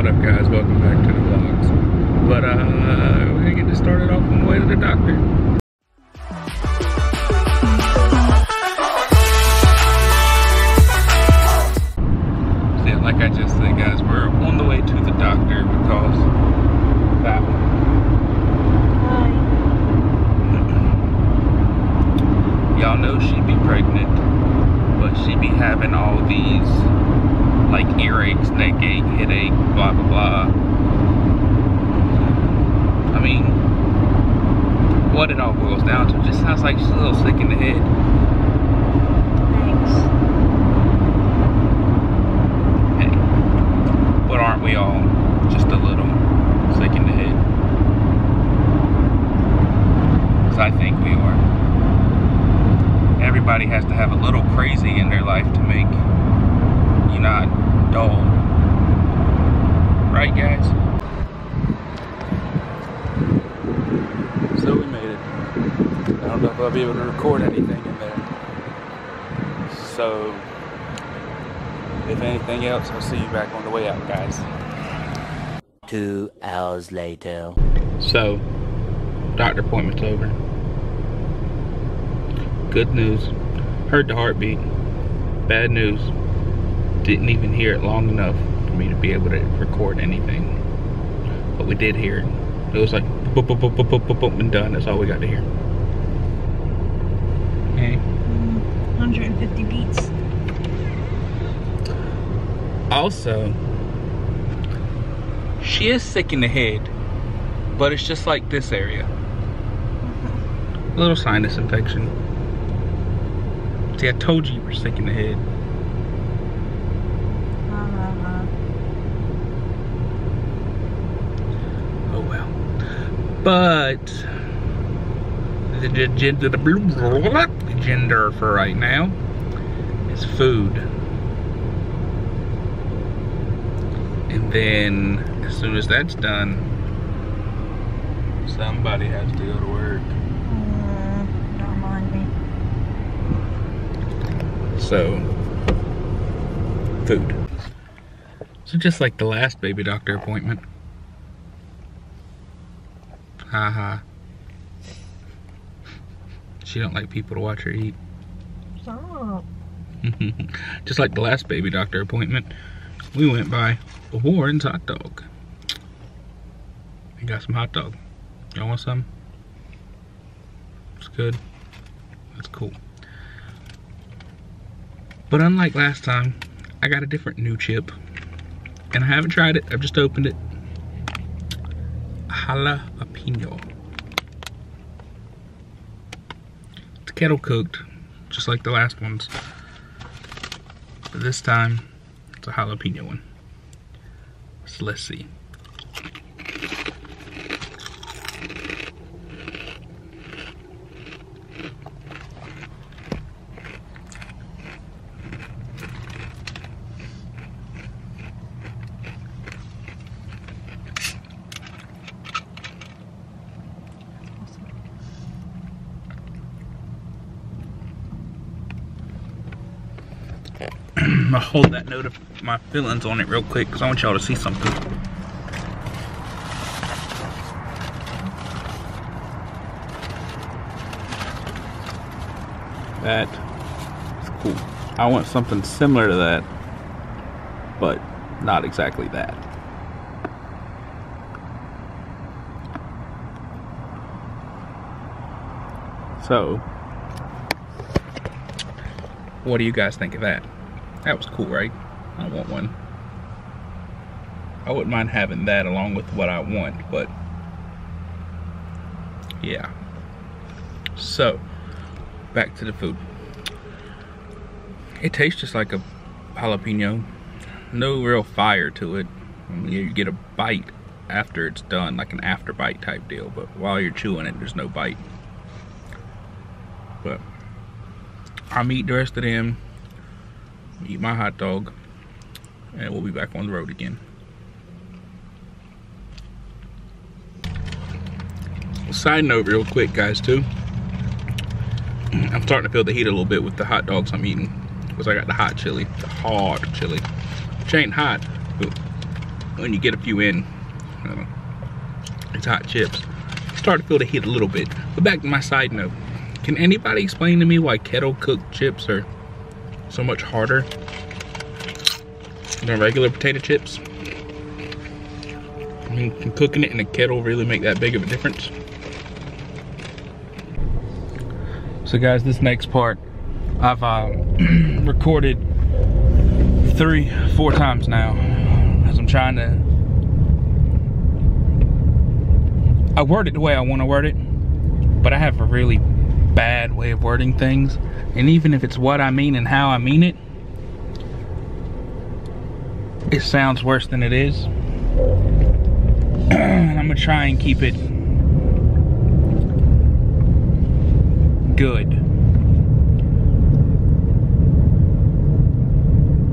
What up, guys? Welcome back to the vlogs. But we're gonna get this started off on the way to the doctor. So yeah, like I just said, guys, we're on the way to the doctor because that one. Y'all know she'd be pregnant, but she'd be having all these like earaches, neck ache, headache, blah blah blah. I mean, what it all boils down to just sounds like she's a little sick in the head. Thanks. Hey, but aren't we all just a little sick in the head? Because I think we are. Everybody has to have a little crazy in their life to make you not dull. Right, guys? So we made it. I don't know if I'll be able to record anything in there. So, if anything else, I'll see you back on the way out, guys. 2 hours later. So, doctor appointment's over. Good news, heard the heartbeat. Bad news, didn't even hear it long enough for me to be able to record anything. But we did hear it. It was like boop, boop, boop, boop, boop, boop, boop, and done. That's all we got to hear. Okay. 150 beats. Also, she is sick in the head, but it's just like this area. A little sinus infection. See, I told you were sick in the head. Oh well. But the agenda for right now is food. And then as soon as that's done, somebody has to go to work. Don't mind me. So, food. So just like the last baby doctor appointment. Haha. She don't like people to watch her eat. Stop. Just like the last baby doctor appointment, we went by Warren's Hot Dog. We got some hot dog. Y'all want some? It's good. That's cool. But unlike last time, I got a different new chip. And I haven't tried it, I've just opened it. Jalapeno. It's kettle cooked, just like the last ones. But this time, it's a jalapeno one. So let's see. I'll hold that note of my feelings on it real quick because I want y'all to see something. That is cool. I want something similar to that, but not exactly that. So, what do you guys think of that? That was cool, right? I want one. I wouldn't mind having that along with what I want, but yeah. So, back to the food. It tastes just like a jalapeno. No real fire to it. I mean, you get a bite after it's done, like an after bite type deal, but while you're chewing it, there's no bite. But I'm eating the rest of them. Eat my hot dog, and we'll be back on the road again. Side note real quick, guys, too. I'm starting to feel the heat a little bit with the hot dogs I'm eating, because I got the hot chili, the hard chili, which ain't hot, but when you get a few in, it's hot chips. Start to feel the heat a little bit. But back to my side note. Can anybody explain to me why kettle cooked chips are so much harder than regular potato chips? I mean, can cooking it in a kettle really make that big of a difference? So guys, this next part, I've recorded 3-4 times now, as I'm trying to, I word it the way I want to word it, but I have a really bad way of wording things, and even if it's what I mean and how I mean it, it sounds worse than it is. And I'm gonna try and keep it good.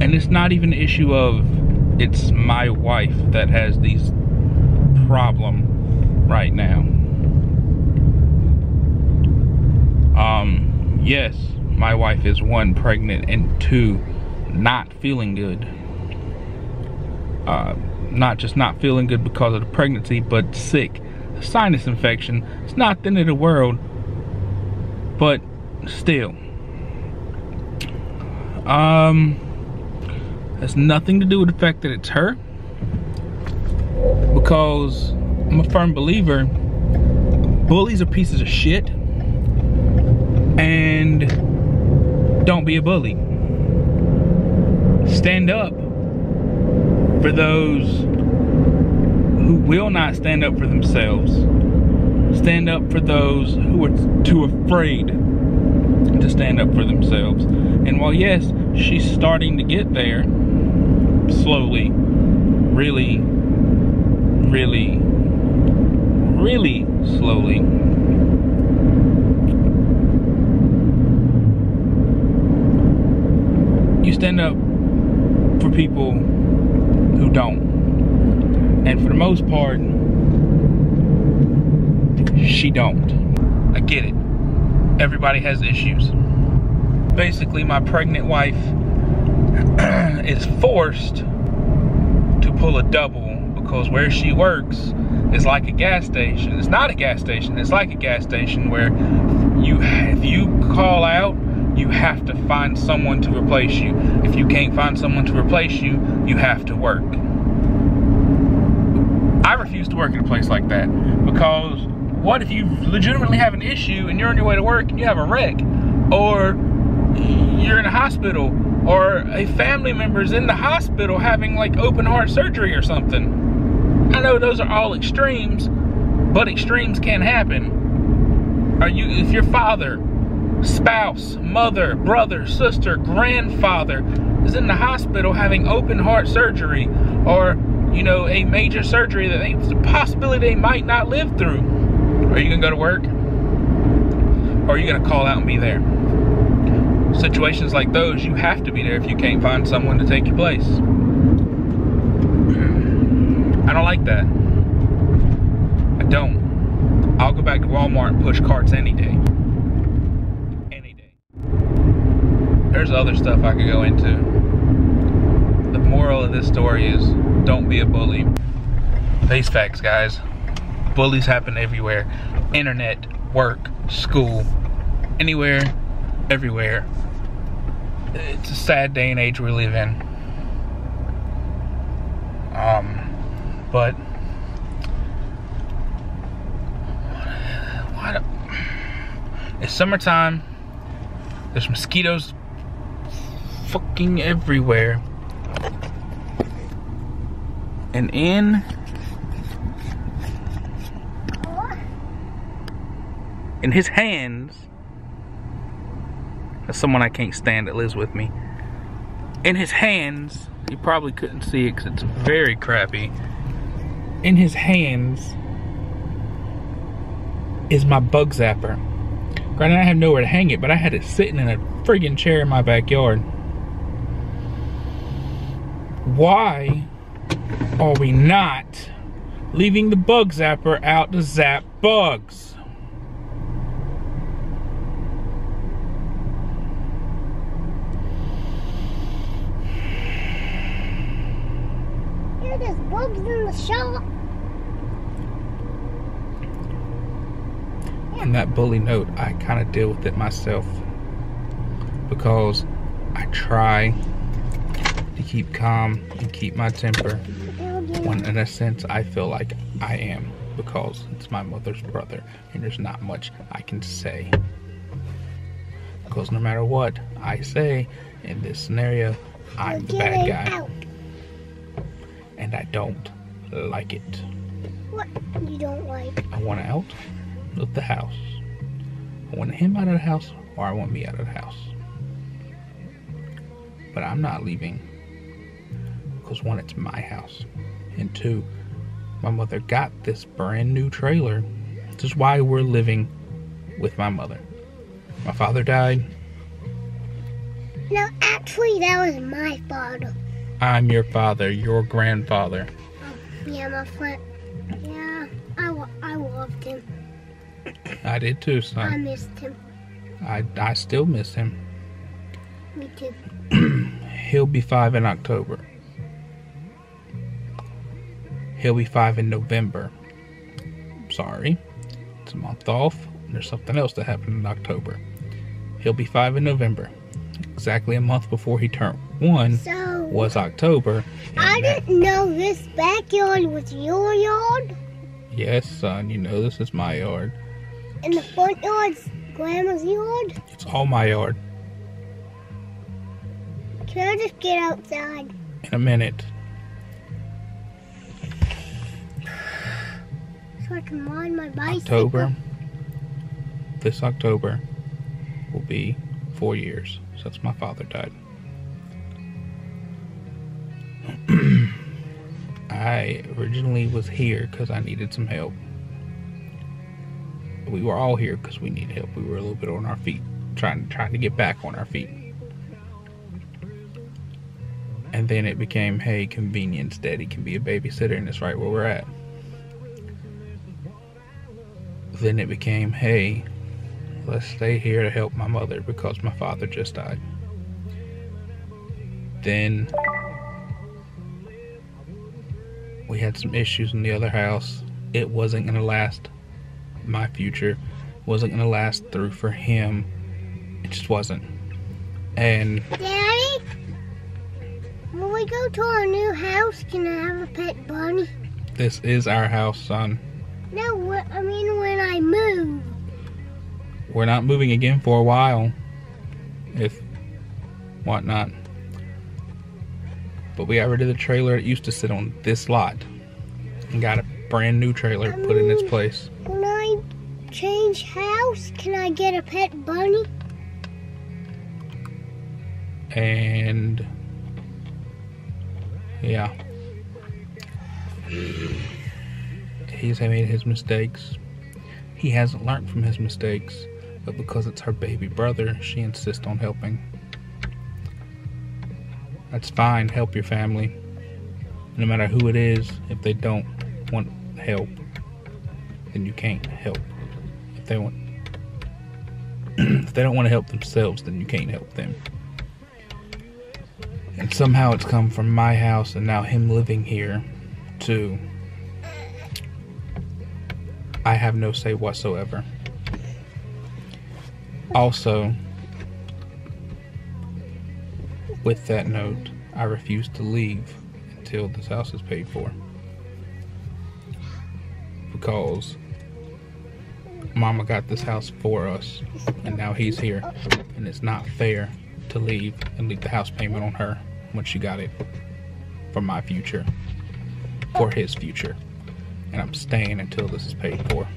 And it's not even an issue of it's my wife that has these problem right now. Yes, my wife is 1, pregnant, and 2, not feeling good. Not just not feeling good because of the pregnancy, but sick. A sinus infection. It's not the end of the world, but still. Has nothing to do with the fact that it's her, because I'm a firm believer bullies are pieces of shit, and don't be a bully. Stand up for those who will not stand up for themselves. Stand up for those who are too afraid to stand up for themselves. And while yes, she's starting to get there slowly, really slowly, you stand up for people who don't. And for the most part, she don't. I get it. Everybody has issues. Basically, my pregnant wife is forced to pull a double because where she works is like a gas station. It's not a gas station. It's like a gas station where if you call out, you have to find someone to replace you. If you can't find someone to replace you, you have to work. I refuse to work in a place like that, because what if you legitimately have an issue and you're on your way to work and you have a wreck, or you're in a hospital, or a family member's in the hospital having like open heart surgery or something? I know those are all extremes, but extremes can happen. If your father, spouse, mother, brother, sister, grandfather is in the hospital having open heart surgery, or you know, a major surgery that there's a possibility they might not live through, are you gonna go to work? Or are you gonna call out and be there? Situations like those, you have to be there if you can't find someone to take your place. I don't like that. I don't. I'll go back to Walmart and push carts any day. Any day. There's other stuff I could go into. The moral of this story is, don't be a bully. Face facts, guys. Bullies happen everywhere. Internet, work, school, anywhere, everywhere. It's a sad day and age we live in. But it's summertime. There's mosquitoes fucking everywhere. And in his hands, that's someone I can't stand that lives with me. In his hands, you probably couldn't see it because it's very crappy. In his hands is my bug zapper. Granted, I have nowhere to hang it, but I had it sitting in a friggin' chair in my backyard. Why are we not leaving the bug zapper out to zap bugs? You're just Bob's in the shop. On that bully note, I kind of deal with it myself because I try to keep calm and keep my temper when in a sense I feel like I am, because it's my mother's brother and there's not much I can say, because no matter what I say in this scenario, I'm the bad guy. Out. And I don't like it. What you don't like? I want out of the house. I want him out of the house, or I want me out of the house. But I'm not leaving, because one, it's my house, and two, my mother got this brand new trailer. This is why we're living with my mother. My father died. No, actually, that was my father. I'm your father, your grandfather. Yeah, my friend. Yeah, I loved him. I did too, I son. missed him. I still miss him. Me too. He'll be 5 in October. He'll be 5 in November. Sorry. It's a month off. There's something else that happened in October. He'll be 5 in November. Exactly a month before he turned 1 So was October. I didn't know this backyard was your yard, Yes, son, you know this is my yard. and the front yard's Grandma's yard. It's all my yard. Can I just get outside? In a minute. So I can ride my bicycle. October. This October will be 4 years since my father died. I originally was here because I needed some help. We were all here because we needed help. We were a little bit on our feet, trying to get back on our feet. And then it became, hey, convenience, Daddy can be a babysitter, and it's right where we're at. Then it became, hey, let's stay here to help my mother because my father just died. Then we had some issues in the other house. It wasn't going to last. My future wasn't going to last through for him. It just wasn't. And Daddy, when we go to our new house, can I have a pet bunny? this is our house, son. No, I mean when I move. We're not moving again for a while, if whatnot. But we got rid of the trailer that used to sit on this lot and got a brand new trailer put in its place. When I change house, can I get a pet bunny? And yeah, he's made his mistakes. He hasn't learned from his mistakes, but because it's her baby brother, she insists on helping. That's fine, help your family. No matter who it is, if they don't want help, then you can't help. If they want, if they don't want to help themselves, then you can't help them. And somehow it's come from my house and now him living here to I have no say whatsoever. Also, with that note, I refuse to leave until this house is paid for. Because Mama got this house for us, and now he's here, and it's not fair to leave and leave the house payment on her when she got it for my future, for his future. And I'm staying until this is paid for.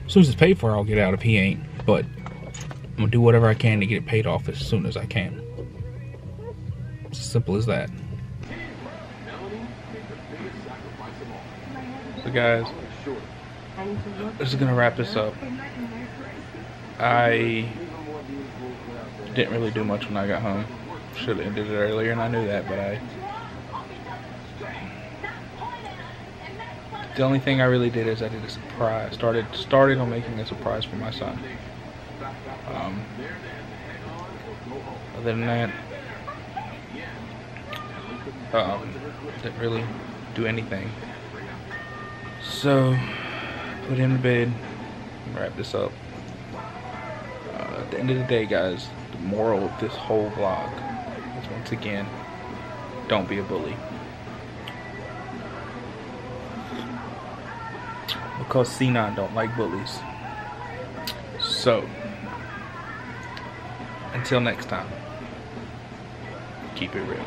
As soon as it's paid for, I'll get out if he ain't, but I'm gonna do whatever I can to get it paid off as soon as I can. It's as simple as that. So guys, this is gonna wrap this up. I didn't really do much when I got home. Should have ended it earlier, and I knew that, but the only thing I really did is I did a surprise. Started on making a surprise for my son. Other than that, didn't really do anything. So, put him to bed, wrap this up. At the end of the day, guys, the moral of this whole vlog is, once again, don't be a bully. Because C9 don't like bullies. So, until next time, keep it real.